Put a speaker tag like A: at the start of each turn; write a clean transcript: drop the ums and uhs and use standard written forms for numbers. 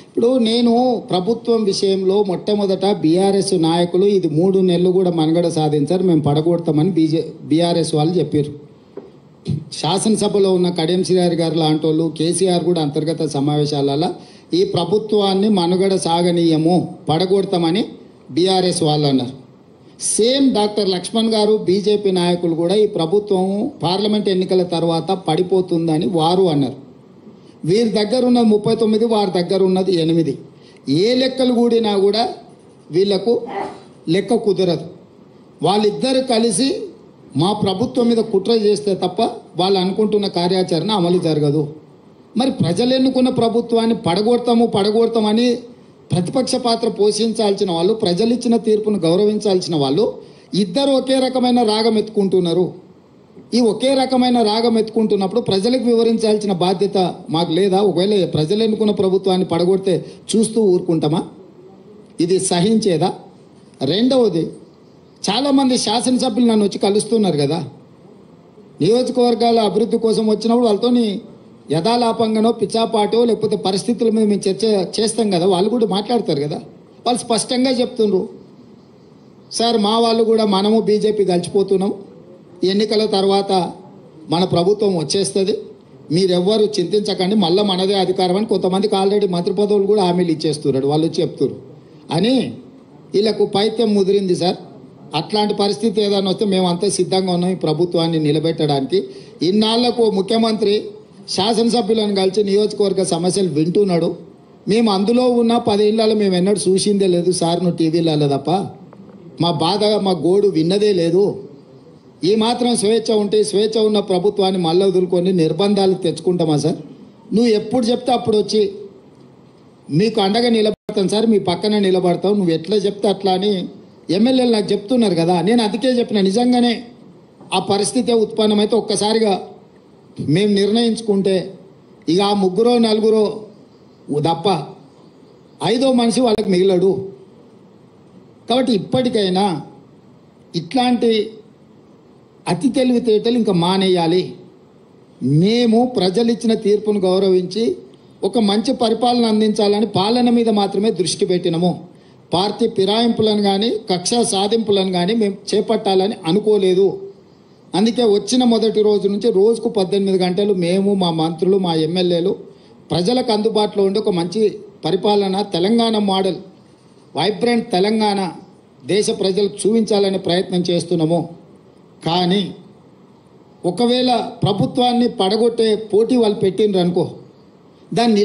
A: ఇప్పుడు నేను ప్రభుత్వం విషయంలో మొట్టమొదట బీఆర్ఎస్ నాయకులు ఇది 3 నెలలు కూడా మనుగడ సాధించారు, మేము పడగొడతామని బీఆర్ఎస్ వాళ్ళు చెప్పారు. శాసనసభలో ఉన్న కడియం శ్రీహరి గారు లాంటి వాళ్ళు, కేసీఆర్ కూడా అంతర్గత సమావేశాలలో ఈ ప్రభుత్వాన్ని మనుగడ సాగనీయము, పడగొడతామని బీఆర్ఎస్ వాళ్ళు అన్నారు. సేమ్ డాక్టర్ లక్ష్మణ్ గారు బీజేపీ నాయకులు కూడా ఈ ప్రభుత్వం పార్లమెంట్ ఎన్నికల తర్వాత పడిపోతుందని వారు అన్నారు. వీరి దగ్గర ఉన్నది 39, వారి దగ్గర ఉన్నది 8. ఏ లెక్కలు కూడినా కూడా వీళ్లకు లెక్క కుదరదు. వాళ్ళిద్దరు కలిసి మా ప్రభుత్వం మీద కుట్ర చేస్తే తప్ప వాళ్ళు అనుకుంటున్న కార్యాచరణ అమలు జరగదు. మరి ప్రజలు ఎన్నుకున్న ప్రభుత్వాన్ని పడగొడతామని ప్రతిపక్ష పాత్ర పోషించాల్సిన వాళ్ళు, ప్రజలు ఇచ్చిన తీర్పును గౌరవించాల్సిన వాళ్ళు ఇద్దరు ఒకే రకమైన రాగం ఎత్తుకుంటున్నారు. ఈ ఒకే రకమైన రాగం ఎత్తుకుంటున్నప్పుడు ప్రజలకు వివరించాల్సిన బాధ్యత మాకు లేదా? ఒకవేళ ప్రజలు ఎన్నుకున్న ప్రభుత్వాన్ని పడగొడితే చూస్తూ ఊరుకుంటామా? ఇది సహించేదా? రెండవది, చాలామంది శాసనసభ్యులు నన్ను వచ్చి కలుస్తున్నారు కదా, నియోజకవర్గాల అభివృద్ధి కోసం వచ్చినప్పుడు వాళ్ళతోని యథాలాపంగానో పిచ్చాపాటో లేకపోతే పరిస్థితుల మీద మేము చర్చ చేస్తాం కదా, వాళ్ళు కూడా మాట్లాడతారు కదా. వాళ్ళు స్పష్టంగా చెప్తున్నారు, సార్ మా వాళ్ళు కూడా మనము బీజేపీ కలిసిపోతున్నాం, ఎన్నికల తర్వాత మన ప్రభుత్వం వచ్చేస్తుంది, మీరెవ్వరు చింతించకండి, మళ్ళీ మనదే అధికారం అని కొంతమందికి ఆల్రెడీ మంత్రి పదవులు కూడా హామీలు ఇచ్చేస్తున్నారు, వాళ్ళు చెప్తున్నారు అని వీళ్ళకు పైత్యం ముదిరింది సార్. అట్లాంటి పరిస్థితి ఏదైనా వస్తే మేమంతా సిద్ధంగా ఉన్నాం ఈ ప్రభుత్వాన్ని నిలబెట్టడానికి. ఇన్నాళ్లకు ముఖ్యమంత్రి శాసనసభ్యులను కలిసి నియోజకవర్గ సమస్యలు వింటున్నాడు. మేము అందులో ఉన్న 10 ఏళ్ళలో మేము ఎన్నడూ చూసిందే లేదు సార్, నువ్వు టీవీలలో తప్ప మా బాధ మా గోడు విన్నదే లేదు. ఈ మాత్రం స్వేచ్ఛ ఉంటే స్వేచ్ఛ ఉన్న ప్రభుత్వాన్ని మళ్ళీ వదులుకొని నిర్బంధాలు తెచ్చుకుంటామా సార్? నువ్వు ఎప్పుడు చెప్తే అప్పుడు వచ్చి మీకు అండగా నిలబడతాం సార్, మీ పక్కన నిలబడతావు, నువ్వు ఎట్లా చెప్తే అట్లా అని ఎమ్మెల్యేలు నాకు చెప్తున్నారు కదా. నేను అందుకే చెప్పిన, నిజంగానే ఆ పరిస్థితి ఉత్పన్నమైతే ఒక్కసారిగా మేము నిర్ణయించుకుంటే ఇక ఆ 3 4 తప్ప 5వ మనిషి వాళ్ళకి మిగిలడు. కాబట్టి ఇప్పటికైనా ఇట్లాంటి అతి తెలివితేటలు ఇంకా మానేయాలి. మేము ప్రజలు ఇచ్చిన తీర్పును గౌరవించి ఒక మంచి పరిపాలన అందించాలని పాలన మీద మాత్రమే దృష్టి పెట్టినాము. పార్టీ ఫిరాయింపులను కానీ కక్ష సాధింపులను కానీ మేము చేపట్టాలని అనుకోలేదు. అందుకే వచ్చిన మొదటి రోజు నుంచి రోజుకు 18 గంటలు మేము, మా మంత్రులు, మా ఎమ్మెల్యేలు ప్రజలకు అందుబాటులో ఉండి ఒక మంచి పరిపాలన, తెలంగాణ మోడల్, వైబ్రెంట్ తెలంగాణ దేశ ప్రజలకు చూపించాలనే ప్రయత్నం చేస్తున్నాము. కానీ ఒకవేళ ప్రభుత్వాన్ని పడగొట్టే పోటీ వాళ్ళు పెట్టిండ్రు అనుకో, దాన్ని